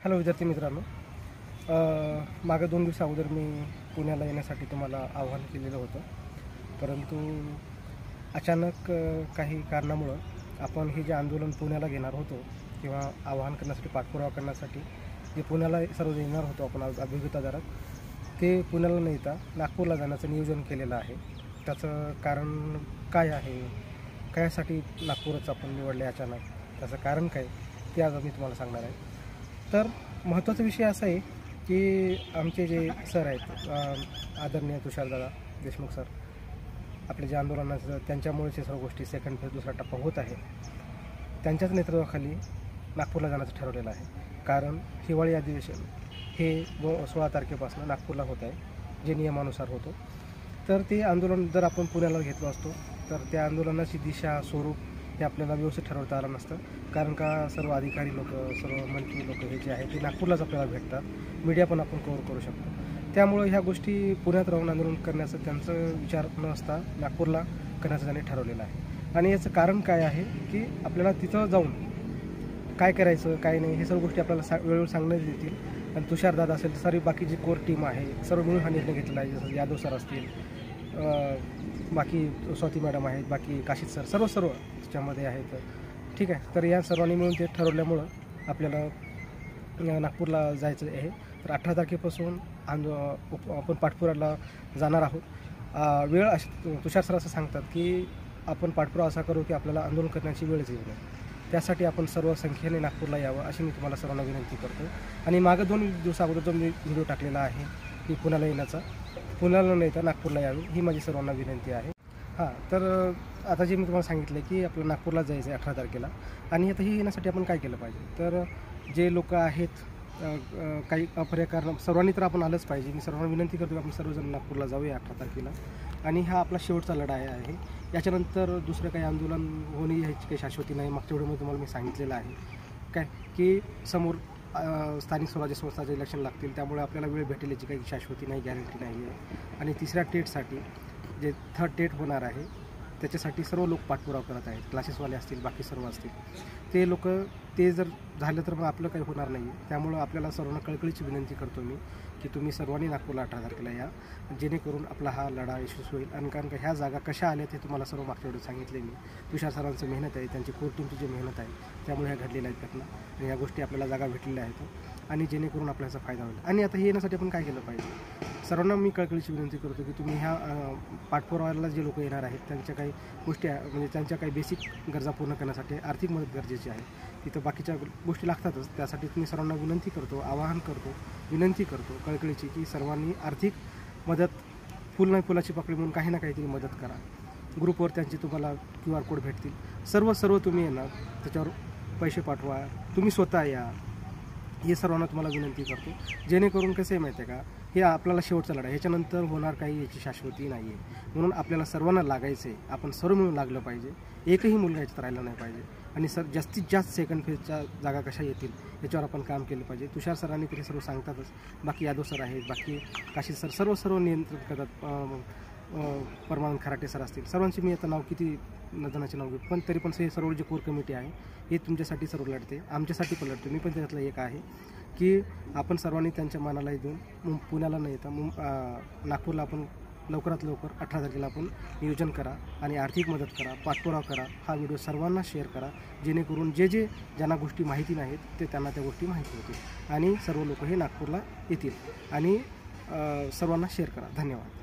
Hello विद्यार्थी मित्रांनो, मागे 2 दिवस अगोदर मी पुण्याला येण्यासाठी तुम्हाला आवाहन केलेलं होतं, परंतु अचानक काही कारणामुळं आपण हे जे आंदोलन पुण्याला घेणार होतो किंवा आवाहन करण्यासाठी पाठपुरावा करण्यासाठी जे पुण्याला सर्व येणार होतो आपण अभियोगितादारात, ते पुण्याला न येता नागपूरला जाण्याचं नियोजन केलेलं आहे। त्याचं कारण काय आहे, कशासाठी नागपूरच आपण निवडले अचानक, त्याचं कारण काय ते आज मी तुम्हाला सांगणार आहे। तर महत्त्वाचा विषय असा आहे की आमचे जे सर आहेत, आदरणीय तुषारदादा देशमुख सर, आपले जे आंदोलनाचं त्यांच्यामुळेच हे सर्व गोष्टी सेकंड फेज दुसरा टप्पा होत आहे, त्यांच्याच नेतृत्वाखाली नागपूरला जाण्याचं ठरवलेलं आहे। कारण हिवाळी अधिवेशन हे 16 तारखेपासून नागपूरला होत आहे, जे नियमानुसार होतो। तर ते आंदोलन जर आपण पुण्याला घेतलो असतो तर त्या आंदोलनाची दिशा, स्वरूप हे आपल्याला व्यवस्थित ठरवता आलं नसतं। कारण का सर्व अधिकारी लोक, सर्व मंत्री लोक हे जे आहेत ते नागपूरलाच आपल्याला भेटतात, मीडिया पण आपण कव्हर करू शकतो। त्यामुळे ह्या गोष्टी पुण्यात राहून आंदोलन करण्याचं त्यांचं विचार न असता नागपूरला करण्याचं त्यांनी ठरवलेलं आहे। आणि याचं कारण काय आहे की आपल्याला तिथं जाऊन काय करायचं काय नाही हे सर्व गोष्टी आपल्याला वेळोवेळी सांगण्यात येतील। आणि तुषारदादा असेल, सारी बाकी जी कोर टीम आहे, सर्व मिळून हा निर्णय घेतलेला आहे। जसं यादव सर असतील, बाकी स्वाती मॅडम आहेत, बाकी काशीद सर, सर्व त्याच्यामध्ये आहेत, ठीक आहे। तर या सर्वांनी मिळून ते ठरवल्यामुळं आपल्याला नागपूरला जायचं आहे। तर 18 तारखेपासून आपण पाठपुराव्याला जाणार आहोत। वेळ अशी तुषार सर असं सांगतात की आपण पाठपुरावा असा करू की आपल्याला आंदोलन करण्याची वेळच येऊ नये, त्यासाठी आपण सर्व संख्येने नागपूरला यावं अशी मी तुम्हाला सर्वांना विनंती करतो। आणि मागं 2 दिवस अगोदर जो मी व्हिडिओ टाकलेला आहे की पुण्याला येण्याचा, पुण्याला नाही तर नागपूरला यावी ही माझी सर्वांना विनंती आहे। हां, तर आता जे मी तुम्हाला सांगितलं की आपल्याला नागपूरला जायचं आहे 18 तारखेला। आणि आता हे येण्यासाठी आपण काय केलं पाहिजे, तर जे लोक आहेत काही अपर्याय कारण सर्वांनी तर आपण आलंच पाहिजे। मी सर्वांना विनंती करतो की आपण सर्वजण नागपूरला जाऊया 18 तारखेला। आणि हा आपला शेवटचा लढा आहे, याच्यानंतर दुसरं काही आंदोलन होणे ह्याची काही शाश्वती नाही। मागच्या व्हिडिओमध्ये तुम्हाला मी सांगितलेलं आहे काय की समोर स्थानिक स्वराज्य संस्थाचे इलेक्शन लागतील, त्यामुळे आपल्याला वेळ भेटेल याची काही शाश्वती नाही, गॅरंटी नाही आहे। आणि तिसऱ्या टेटसाठी जे 3rd टेट होणार आहे त्याच्यासाठी सर्व लोक पाठपुरावा करत आहेत, क्लासेसवाले असतील, बाकी सर्व असतील, ते लोक ते जर झालं तर मग आपलं काही होणार नाही आहे। त्यामुळं आपल्याला सर्वांना कळकळीची विनंती करतो मी की तुम्ही सर्वांनी नागपूरला 18 तारखेला या, जेणेकरून आपला हा लढा यशस्वी होईल। आणि कारण का ह्या जागा कशा आल्या ते तुम्हाला सर्व मागच्या वेळी सांगितले मी, तुषार सरांचं मेहनत आहे, त्यांची कोर टीमची जी मेहनत आहे, त्यामुळे ह्या घडलेल्या आहेत घटना। आणि ह्या गोष्टी आपल्याला जागा भेटलेल्या आहेत आणि जेणेकरून आपल्याचा फायदा होईल। आणि आता हे येण्यासाठी आपण काय केलं पाहिजे, सर्वांना मी कळकळीची विनंती करतो की तुम्ही ह्या पाठपुराव्याला जे लोक येणार आहेत त्यांच्या काही गोष्टी म्हणजे त्यांच्या काही बेसिक गरजा पूर्ण करण्यासाठी आर्थिक मदत गरजेची आहे। तिथं बाकीच्या गोष्टी लागतातच, त्यासाठी तुम्ही सर्वांना विनंती करतो, आवाहन करतो, विनंती करतो कळकळीची की सर्वांनी आर्थिक मदत, फुल नाही फुलाची पकडी म्हणून काही ना काहीतरी मदत करा। ग्रुपवर त्यांचे तुम्हाला QR कोड भेटतील, सर्व तुम्ही येणार, त्याच्यावर पैसे पाठवा, तुम्ही स्वतः या, हे सर्वांना तुम्हाला विनंती करतो। जेणेकरून कसं आहे माहिती आहे का, हे आपल्याला शेवटचा लढा, ह्याच्यानंतर होणार काही याची शाश्वती नाही आहे। म्हणून आपल्याला सर्वांना लागायचं आहे, आपण सर्व मिळून लागलं पाहिजे, एकही मुलगा याच्यात राहिला नाही पाहिजे। आणि जास्तीत जास्त सेकंड फेजच्या जागा कशा येतील याच्यावर आपण काम केलं पाहिजे। तुषार सरांनी तरी सर्व सांगतातच, बाकी यादव सर आहेत, बाकी काशीद सर, सर्व नियंत्रित करतात, परमानंद खराटे सर असतील, सर्वांची मी आता नाव किती जणांचे नाव घेऊ, पण तरी पण हे सर्व जे कोर कमिटी आहे हे तुमच्यासाठी सर्व लढते, आमच्यासाठी पण लढते, मी पण त्यातलं एक आहे की आपण सर्वांनी त्यांच्या मनाला देऊन पुण्याला न येता नागपूरला आपण लवकरात लवकर 18 तारखेला आपण नियोजन करा आणि आर्थिक मदत करा, पाठपुरावा करा, हा व्हिडिओ सर्वांना शेअर करा, जेणेकरून ज्यांना गोष्टी माहिती नाहीत ते त्यांना त्या गोष्टी माहिती होतील आणि सर्व लोक हे नागपूरला येतील। आणि सर्वांना शेअर करा। धन्यवाद।